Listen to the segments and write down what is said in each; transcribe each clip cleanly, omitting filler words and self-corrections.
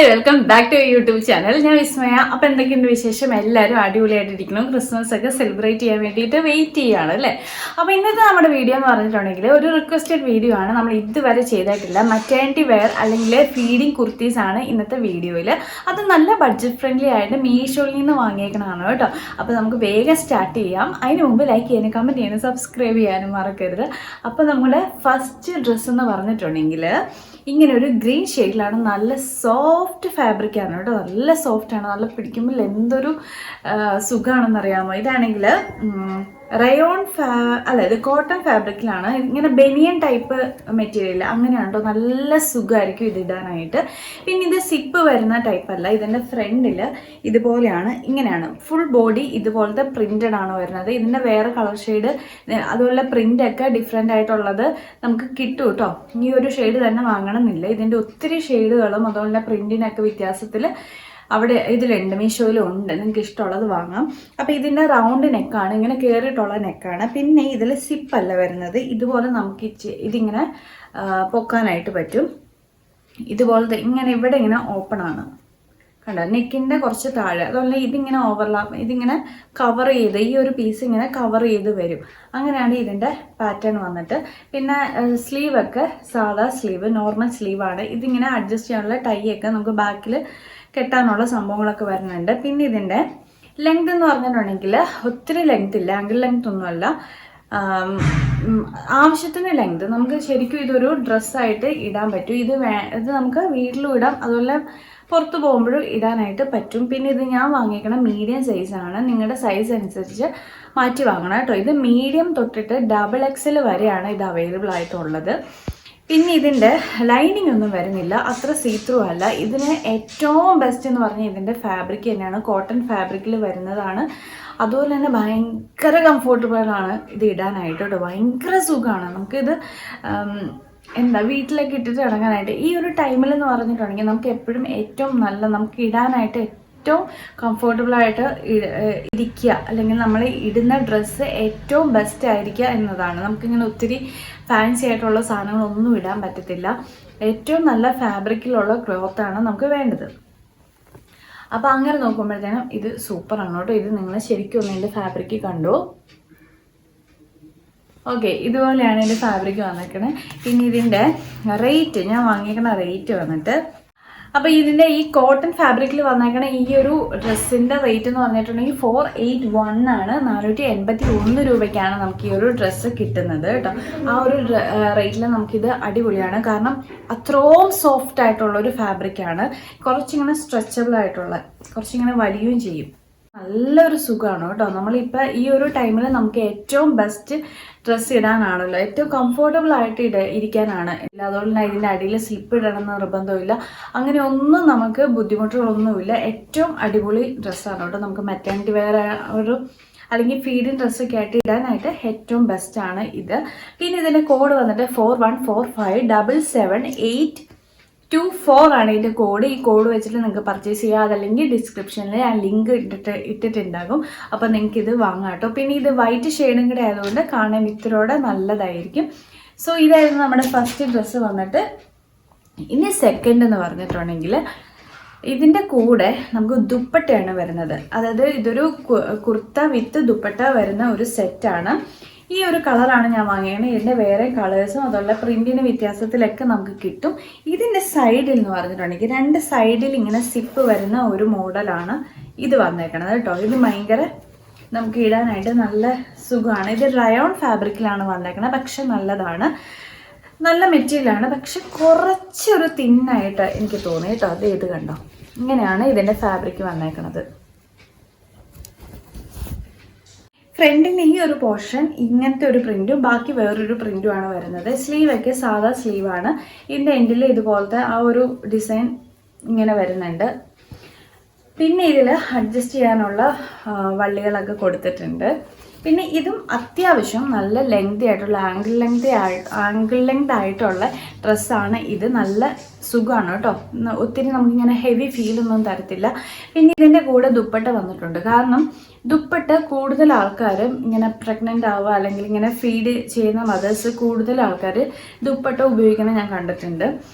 Welcome back to YouTube channel. ഞാൻ വിസ്മയ. അപ്പം എന്തൊക്കെയുണ്ട് വിശേഷം? എല്ലാവരും അടിപൊളിയായിട്ടിരിക്കണം. ക്രിസ്മസ് ഒക്കെ സെലിബ്രേറ്റ് ചെയ്യാൻ വേണ്ടിയിട്ട് വെയിറ്റ് ചെയ്യുകയാണ് അല്ലേ. അപ്പോൾ ഇന്നത്തെ നമ്മുടെ വീഡിയോ എന്ന് പറഞ്ഞിട്ടുണ്ടെങ്കിൽ ഒരു റിക്വസ്റ്റഡ് വീഡിയോ ആണ്. നമ്മൾ ഇതുവരെ ചെയ്തിട്ടില്ല. മറ്റേണിറ്റി വെയർ അല്ലെങ്കിൽ ഫീഡിങ് കുർത്തീസ് ആണ് ഇന്നത്തെ വീഡിയോയിൽ. അത് നല്ല ബഡ്ജറ്റ് ഫ്രണ്ട്ലി ആയിട്ട് മീഷോയിൽ നിന്ന് വാങ്ങിയേക്കണതാണ് കേട്ടോ. അപ്പോൾ നമുക്ക് വേഗം സ്റ്റാർട്ട് ചെയ്യാം. അതിന് മുമ്പ് ലൈക്ക് ചെയ്യാനും കമൻറ്റ് ചെയ്യാനും സബ്സ്ക്രൈബ് ചെയ്യാനും മറക്കരുത്. അപ്പോൾ നമ്മുടെ ഫസ്റ്റ് ഡ്രസ്സ് എന്ന് പറഞ്ഞിട്ടുണ്ടെങ്കിൽ ഇങ്ങനെ ഒരു ഗ്രീൻ ഷെയ്ഡിലാണ്. നല്ല സോഫ്റ്റ് ഫാബ്രിക്കാണ് കേട്ടോ. നല്ല സോഫ്റ്റാണ്. നല്ല പിടിക്കുമ്പോൾ എന്തൊരു സുഖമാണെന്നറിയാമോ. ഇതാണെങ്കിൽ റയോൺ ഇത് കോട്ടൺ ഫാബ്രിക്കിലാണ്. ഇങ്ങനെ ബനിയൻ ടൈപ്പ് മെറ്റീരിയൽ അങ്ങനെയാണ് കേട്ടോ. നല്ല സുഖമായിരിക്കും ഇത് ഇടാനായിട്ട്. പിന്നെ ഇത് സിപ്പ് വരുന്ന ടൈപ്പ് അല്ല. ഇതിൻ്റെ ഫ്രണ്ടിൽ ഇതുപോലെയാണ്. ഇങ്ങനെയാണ് ഫുൾ ബോഡി ഇതുപോലത്തെ പ്രിന്റഡ് ആണ് വരുന്നത്. ഇതിൻ്റെ വേറെ കളർ ഷെയ്ഡ് അതുപോലെ പ്രിൻ്റൊക്കെ ഡിഫറെൻ്റ് ആയിട്ടുള്ളത് നമുക്ക് കിട്ടും കേട്ടോ. ഈ ഒരു ഷെയ്ഡ് തന്നെ വാങ്ങണമെന്നില്ല. ഇതിൻ്റെ ഒത്തിരി ഷെയ്ഡുകളും അതുപോലെ പ്രിൻറ്റിനൊക്കെ വ്യത്യാസത്തിൽ അവിടെ ഇതിലുണ്ട്, മീഷോയിലും ഉണ്ട്. നിങ്ങൾക്ക് ഇഷ്ടമുള്ളത് വാങ്ങാം. അപ്പോൾ ഇതിൻ്റെ റൗണ്ട് നെക്കാണ്, ഇങ്ങനെ കയറിയിട്ടുള്ള നെക്കാണ്. പിന്നെ ഇതിൽ സിപ്പല്ല വരുന്നത്. ഇതുപോലെ നമുക്ക് ഇതിങ്ങനെ പൊക്കാനായിട്ട് പറ്റും. ഇതുപോലത്തെ ഇങ്ങനെ ഇവിടെ ഇങ്ങനെ ഓപ്പൺ ആണ് കണ്ടോ, നെക്കിൻ്റെ കുറച്ച് താഴെ. അതുപോലെ ഇതിങ്ങനെ ഓവർലാപ്പ്, ഇതിങ്ങനെ കവർ ചെയ്ത് ഈ ഒരു പീസ് ഇങ്ങനെ കവർ ചെയ്ത് വരും. അങ്ങനെയാണ് ഇതിൻ്റെ പാറ്റേൺ വന്നിട്ട്. പിന്നെ സ്ലീവൊക്കെ സാധാ സ്ലീവ്, നോർമൽ സ്ലീവാണ്. ഇതിങ്ങനെ അഡ്ജസ്റ്റ് ചെയ്യാനുള്ള ടൈ ഒക്കെ നമുക്ക് ബാക്കിൽ കെട്ടാനുള്ള സംഭവങ്ങളൊക്കെ വരുന്നുണ്ട്. പിന്നെ ഇതിൻ്റെ ലെങ്ത് എന്ന് പറഞ്ഞിട്ടുണ്ടെങ്കിൽ ഒത്തിരി ലെങ്ത് ഇല്ല, ആംഗിൾ ലെങ്ത് ഒന്നുമല്ല, ആവശ്യത്തിന് ലെങ്ത്. നമുക്ക് ശരിക്കും ഇതൊരു ഡ്രസ്സായിട്ട് ഇടാൻ പറ്റും. ഇത് നമുക്ക് വീട്ടിലും ഇടാം, അതുപോലെ പുറത്ത് പോകുമ്പോഴും ഇടാനായിട്ട് പറ്റും. പിന്നെ ഇത് ഞാൻ വാങ്ങിക്കണം മീഡിയം സൈസാണ്. നിങ്ങളുടെ സൈസ് അനുസരിച്ച് മാറ്റി വാങ്ങണം കേട്ടോ. ഇത് മീഡിയം തൊട്ടിട്ട് XXL വരെയാണ് ഇത് അവൈലബിൾ ആയിട്ടുള്ളത്. പിന്നെ ഇതിൻ്റെ ലൈനിങ് ഒന്നും വരുന്നില്ല, അത്ര സീത്രൂ അല്ല. ഇതിന് ഏറ്റവും ബെസ്റ്റ് എന്ന് പറഞ്ഞാൽ ഇതിൻ്റെ ഫാബ്രിക് തന്നെയാണ്. കോട്ടൺ ഫാബ്രിക്കിൽ വരുന്നതാണ്. അതുപോലെ തന്നെ ഭയങ്കര കംഫോർട്ടബിളാണ് ഇത് ഇടാനായിട്ട് കേട്ടോ. ഭയങ്കര സുഖമാണ്. നമുക്കിത് വീട്ടിലേക്ക് ഇട്ടിട്ട് ഇറങ്ങാനായിട്ട് ഈ ഒരു ടൈമിൽ എന്ന് പറഞ്ഞിട്ടുണ്ടെങ്കിൽ നമുക്ക് എപ്പോഴും ഏറ്റവും നല്ല നമുക്ക് ഇടാനായിട്ട് ഏറ്റവും കംഫോർട്ടബിളായിട്ട് ഇരിക്കുക, അല്ലെങ്കിൽ നമ്മൾ ഇടുന്ന ഡ്രസ്സ് ഏറ്റവും ബെസ്റ്റ് ആയിരിക്കുക എന്നതാണ്. നമുക്കിങ്ങനെ ഒത്തിരി ഫാൻസി ആയിട്ടുള്ള സാധനങ്ങളൊന്നും ഇടാൻ പറ്റത്തില്ല. ഏറ്റവും നല്ല ഫാബ്രിക്കിലുള്ള ക്ലോത്താണ് നമുക്ക് വേണ്ടത്. അപ്പോൾ അങ്ങനെ നോക്കുമ്പോഴത്തേനും ഇത് സൂപ്പറാണ് കേട്ടോ. ഇത് നിങ്ങൾ ശരിക്കും ഒന്ന് ഇതിൻ്റെ ഫാബ്രിക്ക് കണ്ടു. ഓക്കെ, ഇതുപോലെയാണ് ഇതിൻ്റെ ഫാബ്രിക്ക് വന്നിരിക്കുന്നത്. പിന്നെ ഇതിൻ്റെ റേറ്റ്, ഞാൻ വാങ്ങിയിരിക്കുന്ന റേറ്റ് വന്നിട്ട്, അപ്പോൾ ഇതിൻ്റെ ഈ കോട്ടൺ ഫാബ്രിക്കിൽ വന്നേക്കണ ഈ ഒരു ഡ്രസ്സിൻ്റെ റേറ്റ് എന്ന് പറഞ്ഞിട്ടുണ്ടെങ്കിൽ 481 ആണ്. 481 രൂപയ്ക്കാണ് നമുക്ക് ഈ ഒരു ഡ്രസ്സ് കിട്ടുന്നത് കേട്ടോ. ആ ഒരു റേറ്റിൽ നമുക്കിത് അടിപൊളിയാണ്. കാരണം അത്രയും സോഫ്റ്റ് ആയിട്ടുള്ള ഒരു ഫാബ്രിക്കാണ്. കുറച്ചിങ്ങനെ സ്ട്രെച്ചബിൾ ആയിട്ടുള്ള, കുറച്ചിങ്ങനെ വലിയുകയും ചെയ്യും. നല്ലൊരു സുഖമാണ് കേട്ടോ. നമ്മളിപ്പോൾ ഈ ഒരു ടൈമിൽ നമുക്ക് ഏറ്റവും ബെസ്റ്റ് ഡ്രസ്സ് ഇടാനാണല്ലോ, ഏറ്റവും കംഫോർട്ടബിൾ ആയിട്ട് ഇരിക്കാനാണ്. അതുപോലെ തന്നെ ഇതിൻ്റെ അടിയിൽ സ്ലിപ്പ് ഇടണമെന്ന് നിർബന്ധമില്ല. അങ്ങനെ ഒന്നും നമുക്ക് ബുദ്ധിമുട്ടുകളൊന്നുമില്ല. ഏറ്റവും അടിപൊളി ഡ്രസ്സാണ് കേട്ടോ. നമുക്ക് മെറ്റേണിറ്റി വെയർ ഒരു അല്ലെങ്കിൽ ഫീഡിങ് ഡ്രസ്സൊക്കെ ആയിട്ട് ഇടാനായിട്ട് ഏറ്റവും ബെസ്റ്റാണ് ഇത്. പിന്നെ ഇതിൻ്റെ കോഡ് വന്നിട്ട് 4145777824 ആണ് ഇതിൻ്റെ കോഡ്. ഈ കോഡ് വെച്ചിട്ട് നിങ്ങൾക്ക് പർച്ചേസ് ചെയ്യുക. അതല്ലെങ്കിൽ ഡിസ്ക്രിപ്ഷനിൽ ഞാൻ ലിങ്ക് ഇട്ടിട്ടുണ്ടാകും. അപ്പോൾ നിങ്ങൾക്ക് ഇത് വാങ്ങാം കേട്ടോ. പിന്നെ ഇത് വൈറ്റ് ഷെയ്ഡും കൂടെ ആയതുകൊണ്ട് കാണാൻ ഇത്തിരിയോടെ നല്ലതായിരിക്കും. സോ ഇതായിരുന്നു നമ്മുടെ ഫസ്റ്റ് ഡ്രസ്സ് വന്നിട്ട്. ഇനി സെക്കൻഡ് എന്ന് പറഞ്ഞിട്ടുണ്ടെങ്കിൽ ഇതിൻ്റെ കൂടെ നമുക്ക് ദുപ്പട്ടയാണ് വരുന്നത്. അതായത് ഇതൊരു കുർത്ത വിത്ത് ദുപ്പട്ട വരുന്ന ഒരു സെറ്റാണ്. ഈ ഒരു കളറാണ് ഞാൻ വാങ്ങിയത്. ഇതിൻ്റെ വേറെ കളേഴ്സും അതുപോലെ പ്രിൻറ്റിന് വ്യത്യാസത്തിലൊക്കെ നമുക്ക് കിട്ടും. ഇതിൻ്റെ സൈഡിൽ എന്ന് പറഞ്ഞിട്ടുണ്ടെങ്കിൽ 2 സൈഡിൽ ഇങ്ങനെ സിപ്പ് വരുന്ന ഒരു മോഡലാണ് ഇത് വന്നേക്കണത് കേട്ടോ. ഇത് ഭയങ്കര നമുക്ക് ഇടാനായിട്ട് നല്ല സുഖമാണ്. ഇത് റയോൺ ഫാബ്രിക്കിലാണ് വന്നേക്കണത്. പക്ഷെ നല്ലതാണ്, നല്ല മെറ്റീരിയലാണ്. പക്ഷെ കുറച്ചൊരു തിന്നായിട്ട് എനിക്ക് തോന്നി കേട്ടോ. അത് ഇത് കണ്ടോ, ഇങ്ങനെയാണ് ഇതിൻ്റെ ഫാബ്രിക് വന്നേക്കണത്. ഫ്രണ്ടിൻ്റെ ഈ ഒരു പോർഷൻ ഇങ്ങനത്തെ ഒരു പ്രിൻറ്റും ബാക്കി വേറൊരു പ്രിൻറ്റുമാണ് വരുന്നത്. സ്ലീവൊക്കെ സാധാ സ്ലീവാണ്. ഇതിൻ്റെ എൻഡിൽ ഇതുപോലത്തെ ആ ഒരു ഡിസൈൻ ഇങ്ങനെ വരുന്നുണ്ട്. പിന്നെ ഇതിൽ അഡ്ജസ്റ്റ് ചെയ്യാനുള്ള വള്ളികളൊക്കെ കൊടുത്തിട്ടുണ്ട്. പിന്നെ ഇതും അത്യാവശ്യം നല്ല ലെങ്തി ആയിട്ടുള്ള ആംഗിൾ ലെങ്ത് ആയിട്ടുള്ള ഡ്രസ്സാണ് ഇത്. നല്ല സുഖമാണ് കേട്ടോ. ഒത്തിരി നമുക്കിങ്ങനെ ഹെവി ഫീലൊന്നും തരത്തില്ല. പിന്നെ ഇതിൻ്റെ കൂടെ ദുപ്പട്ട വന്നിട്ടുണ്ട്. കാരണം ദുപ്പട്ട കൂടുതൽ ആൾക്കാർ ഇങ്ങനെ പ്രഗ്നൻ്റ് ആവുക അല്ലെങ്കിൽ ഇങ്ങനെ ഫീഡ് ചെയ്യുന്ന മദേഴ്സ് കൂടുതൽ ആൾക്കാർ ദുപ്പട്ട ഉപയോഗിക്കുന്നത് ഞാൻ കണ്ടിട്ടുണ്ട്.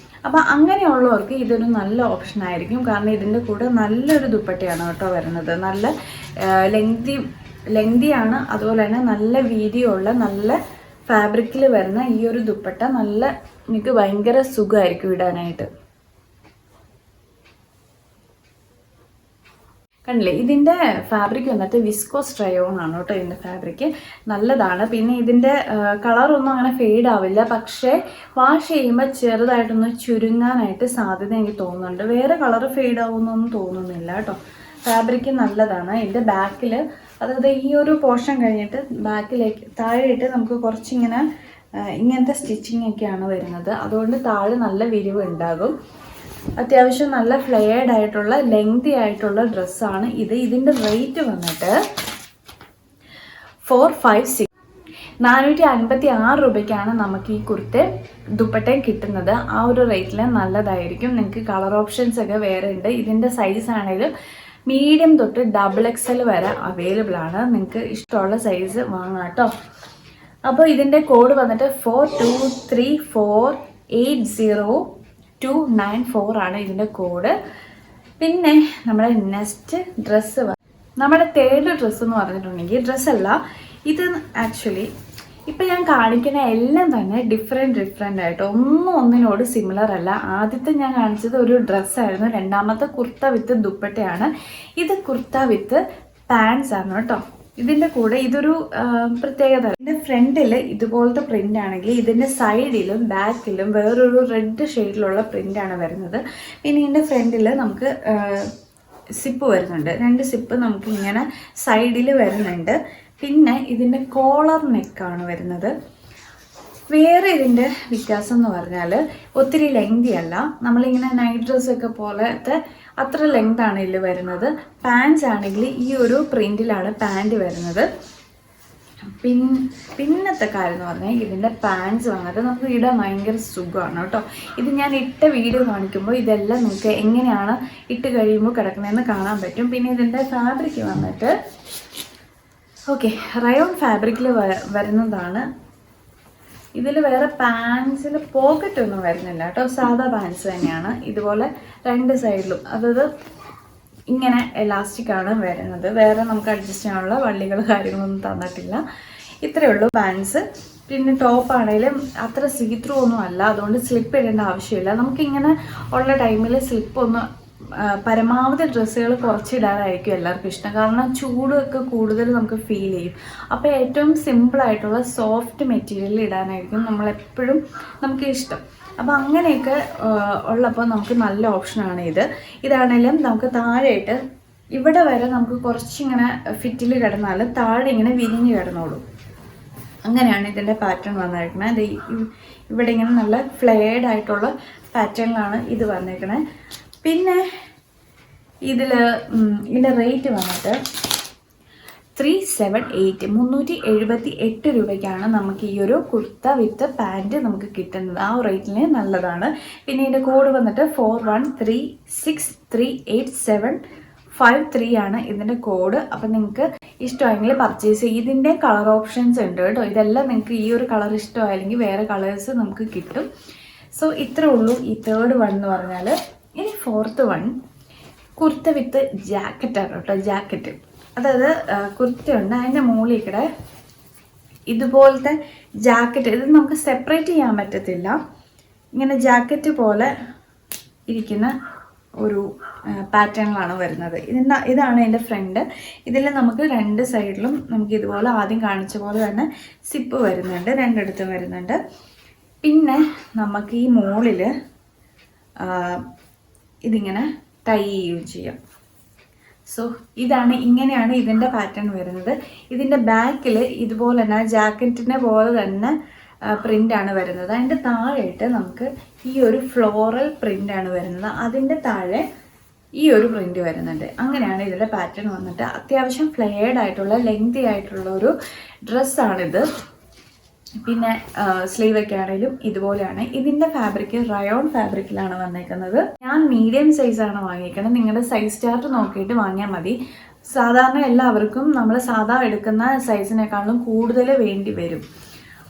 അപ്പോൾ അങ്ങനെയുള്ളവർക്ക് ഇതൊരു നല്ല ഓപ്ഷൻ ആയിരിക്കും. കാരണം ഇതിൻ്റെ കൂടെ നല്ലൊരു ദുപ്പട്ടയാണ് കേട്ടോ വരുന്നത്. നല്ല ലെങ്തിയാണ്, അതുപോലെ തന്നെ നല്ല വീതിയുള്ള നല്ല ഫാബ്രിക്കിൽ വരുന്ന ഈ ഒരു ദുപ്പട്ട നിങ്ങൾക്ക് ഭയങ്കര സുഖമായിരിക്കും ഇടാനായിട്ട്. കണ്ടില്ലേ, ഇതിൻ്റെ ഫാബ്രിക് വന്നിട്ട് വിസ്കോസ് റയോൺ ആണ് കേട്ടോ. ഇതിൻ്റെ ഫാബ്രിക് നല്ലതാണ്. പിന്നെ ഇതിൻ്റെ കളറൊന്നും അങ്ങനെ ഫെയ്ഡ് ആവില്ല, പക്ഷേ വാഷ് ചെയ്യുമ്പോൾ ചെറുതായിട്ടൊന്ന് ചുരുങ്ങാനായിട്ട് സാധ്യത എനിക്ക് തോന്നുന്നുണ്ട്. വേറെ കളർ ഫെയ്ഡ് ആവുമെന്നൊന്നും തോന്നുന്നില്ല കേട്ടോ. ഫാബ്രിക് നല്ലതാണ്. ഇതിൻ്റെ ബാക്കിൽ, അതായത് ഈ ഒരു പോർഷൻ കഴിഞ്ഞിട്ട് ബാക്കിലേക്ക് താഴെയിട്ട് നമുക്ക് കുറച്ചിങ്ങനെ ഇങ്ങനത്തെ സ്റ്റിച്ചിങ് ഒക്കെയാണ് വരുന്നത്. അതുകൊണ്ട് താഴെ നല്ല വിരിവ് ഉണ്ടാകും. അത്യാവശ്യം നല്ല ഫ്ലെയർഡ് ആയിട്ടുള്ള ലെങ്തി ആയിട്ടുള്ള ഡ്രസ്സാണ് ഇത്. ഇതിൻ്റെ റേറ്റ് വന്നിട്ട് 456 456 രൂപയ്ക്കാണ് നമുക്ക് ഈ ദുപ്പട്ടയും കിട്ടുന്നത്. ആ ഒരു റേറ്റിൽ നല്ലതായിരിക്കും. നിങ്ങൾക്ക് കളർ ഓപ്ഷൻസ് ഒക്കെ വേറെ ഉണ്ട്. ഇതിൻ്റെ സൈസ് ആണെങ്കിലും മീഡിയം തൊട്ട് XXL വരെ അവൈലബിൾ ആണ്. നിങ്ങൾക്ക് ഇഷ്ടമുള്ള സൈസ് വാങ്ങാം കേട്ടോ. അപ്പോൾ ഇതിൻ്റെ കോഡ് വന്നിട്ട് 423480 ആണ് ഇതിൻ്റെ കോഡ്. പിന്നെ നമ്മുടെ നെക്സ്റ്റ് ഡ്രസ്സ്, നമ്മുടെ തേർഡ് ഡ്രസ്സ് എന്ന് പറഞ്ഞിട്ടുണ്ടെങ്കിൽ, ഡ്രസ്സല്ല ഇത്, ആക്ച്വലി ഇപ്പം ഞാൻ കാണിക്കുന്ന എല്ലാം തന്നെ ഡിഫറെൻ്റ് ആയിട്ട്, ഒന്നിനോട് സിമിലർ അല്ല. ആദ്യത്തെ ഞാൻ കാണിച്ചത് ഒരു ഡ്രസ്സായിരുന്നു, രണ്ടാമത്തെ കുർത്ത വിത്ത് ദുപ്പട്ടയാണ്. ഇത് കുർത്ത വിത്ത് പാൻസ് ആണ് കേട്ടോ. ഇതിൻ്റെ കൂടെ ഇതൊരു പ്രത്യേകത, ഇതിൻ്റെ ഫ്രണ്ടിൽ ഇതുപോലത്തെ പ്രിൻ്റ് ആണെങ്കിൽ ഇതിൻ്റെ സൈഡിലും ബാക്കിലും വേറൊരു റെഡ് ഷെയ്ഡിലുള്ള പ്രിൻ്റാണ് വരുന്നത്. പിന്നെ ഇതിൻ്റെ ഫ്രണ്ടിൽ നമുക്ക് സിപ്പ് വരുന്നുണ്ട്, 2 സിപ്പ് നമുക്ക് ഇങ്ങനെ സൈഡിൽ വരുന്നുണ്ട്. പിന്നെ ഇതിൻ്റെ കോളർ നെക്കാണ് വരുന്നത്. വേറെ ഇതിൻ്റെ വ്യത്യാസം എന്ന് പറഞ്ഞാൽ ഒത്തിരി ലെങ്തി അല്ല, നമ്മളിങ്ങനെ നൈറ്റ് ഡ്രസ്സൊക്കെ പോലത്തെ അത്ര ലെങ്താണ് ഇതിൽ വരുന്നത്. പാൻസ് ആണെങ്കിൽ ഈ ഒരു പ്രിൻറ്റിലാണ് പാൻറ് വരുന്നത്. പിന്നത്തെ കാര്യം എന്ന് പറഞ്ഞാൽ ഇതിൻ്റെ പാൻസ് വന്നിട്ട് നമുക്ക് ഇടാൻ ഭയങ്കര സുഖമാണ് കേട്ടോ. ഇത് ഞാൻ ഇട്ട വീഡിയോ കാണിക്കുമ്പോൾ ഇതെല്ലാം നമുക്ക് എങ്ങനെയാണ് ഇട്ട് കഴിയുമ്പോൾ കിടക്കുന്നതെന്ന് കാണാൻ പറ്റും. പിന്നെ ഇതിൻ്റെ ഫാബ്രിക് വന്നിട്ട് റയോൺ ഫാബ്രിക്കിൽ വരുന്നതാണ്. ഇതിൽ വേറെ പാൻസിൽ പോക്കറ്റ് ഒന്നും വരുന്നില്ല കേട്ടോ, സാധാ പാൻസ് തന്നെയാണ്. ഇതുപോലെ 2 സൈഡിലും, അതായത് ഇങ്ങനെ എലാസ്റ്റിക്കാണ് വരുന്നത്. വേറെ നമുക്ക് അഡ്ജസ്റ്റ് ചെയ്യാനുള്ള വള്ളികൾ കാര്യങ്ങളൊന്നും തന്നിട്ടില്ല. ഇത്രയേ ഉള്ളൂ പാൻസ്. പിന്നെ ടോപ്പ് ആണെങ്കിലും അത്ര സീത്രൂ ഒന്നും അല്ല, അതുകൊണ്ട് സ്ലിപ്പ് ഇടേണ്ട ആവശ്യമില്ല. നമുക്കിങ്ങനെ ഉള്ള ടൈമിൽ സ്ലിപ്പൊന്നും പരമാവധി ഡ്രസ്സുകൾ കുറച്ചിടാനായിരിക്കും എല്ലാവർക്കും ഇഷ്ടം. കാരണം ചൂടൊക്കെ കൂടുതൽ നമുക്ക് ഫീൽ ചെയ്യും. അപ്പോൾ ഏറ്റവും സിമ്പിളായിട്ടുള്ള സോഫ്റ്റ് മെറ്റീരിയൽ ഇടാനായിരിക്കും നമ്മളെപ്പോഴും നമുക്ക് ഇഷ്ടം. അപ്പോൾ അങ്ങനെയൊക്കെ ഉള്ളപ്പോൾ നമുക്ക് നല്ല ഓപ്ഷനാണ് ഇത്. ഇതാണെങ്കിലും നമുക്ക് താഴെയിട്ട് ഇവിടെ വരെ നമുക്ക് കുറച്ചിങ്ങനെ ഫിറ്റിൽ കിടന്നാൽ താഴെ ഇങ്ങനെ വിരിഞ്ഞ് കിടന്നോളും. അങ്ങനെയാണ് ഇതിൻ്റെ പാറ്റേൺ വന്നിരിക്കുന്നത്. ഇവിടെ ഇങ്ങനെ നല്ല ഫ്ലെയർഡ് ആയിട്ടുള്ള പാറ്റേണിലാണ് ഇത് വന്നിരിക്കുന്നത്. പിന്നെ ഇതിൻ്റെ റേറ്റ് വന്നിട്ട് 378 രൂപയ്ക്കാണ് നമുക്ക് ഈ ഒരു കുർത്ത വിത്ത് പാൻറ്റ് നമുക്ക് കിട്ടുന്നത്. ആ റേറ്റിന് നല്ലതാണ്. പിന്നെ ഇതിൻ്റെ കോഡ് വന്നിട്ട് 41363875 ആണ് ഇതിൻ്റെ കോഡ്. അപ്പം നിങ്ങൾക്ക് ഇഷ്ടമായെങ്കിൽ പർച്ചേസ് ചെയ്യും. ഇതിൻ്റെ കളർ ഓപ്ഷൻസ് ഉണ്ട് കേട്ടോ. ഇതെല്ലാം നിങ്ങൾക്ക് ഈ ഒരു കളർ ഇഷ്ടമായില്ലെങ്കിൽ വേറെ കളേഴ്സ് നമുക്ക് കിട്ടും. സോ ഇത്രേ ഉള്ളൂ ഈ തേർഡ് വൺ എന്ന് പറഞ്ഞാൽ. ഇനി ഫോർത്ത് വൺ കുർത്ത വിത്ത് ജാക്കറ്റാണ് കേട്ടോ. ജാക്കറ്റ്, അതായത് കുർത്തയുണ്ട്, അതിൻ്റെ മുകളിൽ കൂടെ ഇതുപോലത്തെ ജാക്കറ്റ്. ഇത് നമുക്ക് സെപ്പറേറ്റ് ചെയ്യാൻ പറ്റത്തില്ല, ഇങ്ങനെ ജാക്കറ്റ് പോലെ ഇരിക്കുന്ന ഒരു പാറ്റേണിലാണ് വരുന്നത്. ഇതാണ് എൻ്റെ ഫ്രണ്ട്. ഇതിൽ നമുക്ക് 2 സൈഡിലും നമുക്ക് ഇതുപോലെ ആദ്യം കാണിച്ച പോലെ തന്നെ സിപ്പ് വരുന്നുണ്ട്, 2 ഇടത്തും വരുന്നുണ്ട്. പിന്നെ നമുക്ക് ഈ മുകളിൽ ഇതിങ്ങനെ ടൈ ചെയ്യുകയും ചെയ്യാം. സോ ഇങ്ങനെയാണ് ഇതിൻ്റെ പാറ്റേൺ വരുന്നത്. ഇതിൻ്റെ ബാക്കിൽ ഇതുപോലെ തന്നെ ജാക്കറ്റിനെ പോലെ തന്നെ പ്രിൻ്റാണ് വരുന്നത്. അതിൻ്റെ താഴെയിട്ട് നമുക്ക് ഈ ഒരു ഫ്ലോറൽ പ്രിൻ്റാണ് വരുന്നത്. അതിൻ്റെ താഴെ ഈ ഒരു പ്രിൻ്റ് വരുന്നുണ്ട്. അങ്ങനെയാണ് ഇതിൻ്റെ പാറ്റേൺ വന്നിട്ട്. അത്യാവശ്യം ഫ്ലെയർഡ് ആയിട്ടുള്ള ലെങ്തി ആയിട്ടുള്ള ഒരു ഡ്രസ്സാണിത്. പിന്നെ സ്ലീവൊക്കെ ആണെങ്കിലും ഇതുപോലെയാണ്. ഇതിൻ്റെ ഫാബ്രിക് റയോൺ ഫാബ്രിക്കിലാണ് വന്നേക്കുന്നത്. ഞാൻ മീഡിയം സൈസാണ് വാങ്ങിയിരിക്കുന്നത്. നിങ്ങളുടെ സൈസ് ചാർട്ട് നോക്കിയിട്ട് വാങ്ങിയാൽ മതി. സാധാരണ എല്ലാവർക്കും നമ്മൾ സാധാ എടുക്കുന്ന സൈസിനേക്കാളും കൂടുതൽ വേണ്ടി വരും.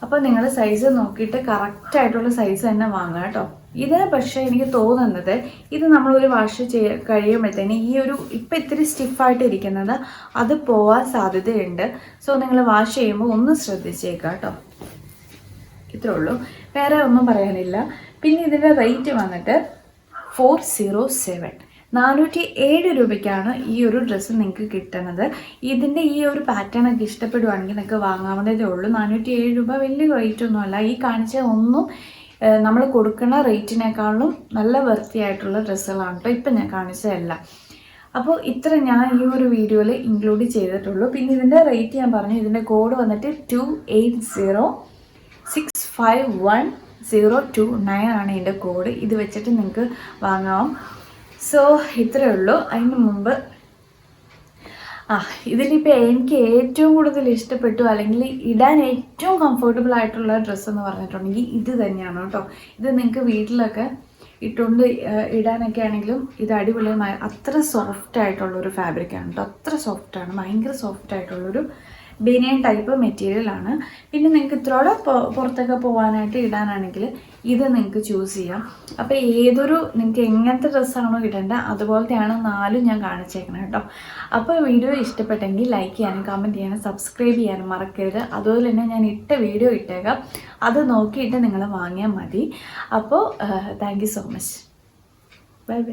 അപ്പോൾ നിങ്ങൾ സൈസ് നോക്കിയിട്ട് കറക്റ്റായിട്ടുള്ള സൈസ് തന്നെ വാങ്ങുക കേട്ടോ. ഇത് പക്ഷേ എനിക്ക് തോന്നുന്നത് ഇത് നമ്മളൊരു വാഷ് കഴിയുമ്പോഴത്തേന് ഈ ഒരു ഇപ്പം ഇത്തിരി സ്റ്റിഫായിട്ട് ഇരിക്കുന്നത് അത് പോവാൻ സാധ്യതയുണ്ട്. സോ നിങ്ങൾ വാഷ് ചെയ്യുമ്പോൾ ഒന്ന് ശ്രദ്ധിച്ചേക്കാം കേട്ടോ. ഇത്രേ ഉള്ളൂ, വേറെ ഒന്നും പറയാനില്ല. പിന്നെ ഇതിൻ്റെ റേറ്റ് വന്നിട്ട് 407, 407 രൂപയ്ക്കാണ് ഈ ഒരു ഡ്രസ്സ് നിങ്ങൾക്ക് കിട്ടുന്നത്. ഇതിൻ്റെ ഈ ഒരു പാറ്റേൺ ഒക്കെ ഇഷ്ടപ്പെടുവാണെങ്കിൽ നിങ്ങൾക്ക് വാങ്ങാവുന്നതേ ഉള്ളൂ. 407 രൂപ വലിയ റേറ്റ് ഒന്നുമല്ല. ഈ കാണിച്ച ഒന്നും നമ്മൾ കൊടുക്കുന്ന റേറ്റിനേക്കാളും നല്ല വൃത്തിയായിട്ടുള്ള ഡ്രസ്സുകളാണ് കേട്ടോ ഇപ്പം ഞാൻ കാണിച്ചതല്ല. അപ്പോൾ ഇത്ര ഞാൻ ഈ ഒരു വീഡിയോയിൽ ഇൻക്ലൂഡ് ചെയ്തിട്ടുള്ളൂ. പിന്നെ ഇതിൻ്റെ റേറ്റ് ഞാൻ പറഞ്ഞു. ഇതിൻ്റെ കോഡ് വന്നിട്ട് 28065109 ആണ് ഇതിൻ്റെ കോഡ്. ഇത് വെച്ചിട്ട് നിങ്ങൾക്ക് വാങ്ങാം. സോ ഇത്രയേ ഉള്ളൂ. അതിന് മുമ്പ് ഇതിലിപ്പോൾ എനിക്ക് ഏറ്റവും കൂടുതൽ ഇഷ്ടപ്പെട്ടു അല്ലെങ്കിൽ ഇടാൻ ഏറ്റവും കംഫർട്ടബിൾ ആയിട്ടുള്ള ഡ്രസ്സ് എന്ന് പറഞ്ഞിട്ടുണ്ടെങ്കിൽ ഇത് തന്നെയാണ് കേട്ടോ. ഇത് നിങ്ങൾക്ക് വീട്ടിലൊക്കെ ഇട്ടുകൊണ്ട് ഇടാനൊക്കെ ആണെങ്കിലും ഇത് അടിപൊളിയായി, അത്ര സോഫ്റ്റ് ആയിട്ടുള്ളൊരു ഫാബ്രിക്കാണ് കേട്ടോ. അത്ര സോഫ്റ്റാണ്, ഭയങ്കര സോഫ്റ്റ് ആയിട്ടുള്ളൊരു ബനിയൻ ടൈപ്പ് മെറ്റീരിയലാണ്. പിന്നെ നിങ്ങൾക്ക് ഇത്രയോടെ പുറത്തൊക്കെ പോകാനായിട്ട് ഇടാനാണെങ്കിൽ ഇത് നിങ്ങൾക്ക് ചൂസ് ചെയ്യാം. അപ്പോൾ നിങ്ങൾക്ക് എങ്ങനത്തെ ഡ്രസ്സാണോ ഇടേണ്ടത് അതുപോലത്തെയാണ് 4 ഞാൻ കാണിച്ചേക്കണം കേട്ടോ. അപ്പോൾ വീഡിയോ ഇഷ്ടപ്പെട്ടെങ്കിൽ ലൈക്ക് ചെയ്യാനും കമൻറ്റ് ചെയ്യാനും സബ്സ്ക്രൈബ് ചെയ്യാനും മറക്കരുത്. അതുപോലെ തന്നെ ഞാൻ ഇട്ട വീഡിയോ ഇട്ടേക്കാം, അത് നോക്കിയിട്ട് നിങ്ങൾ വാങ്ങിയാൽ മതി. അപ്പോൾ thank you so much. Bye bye.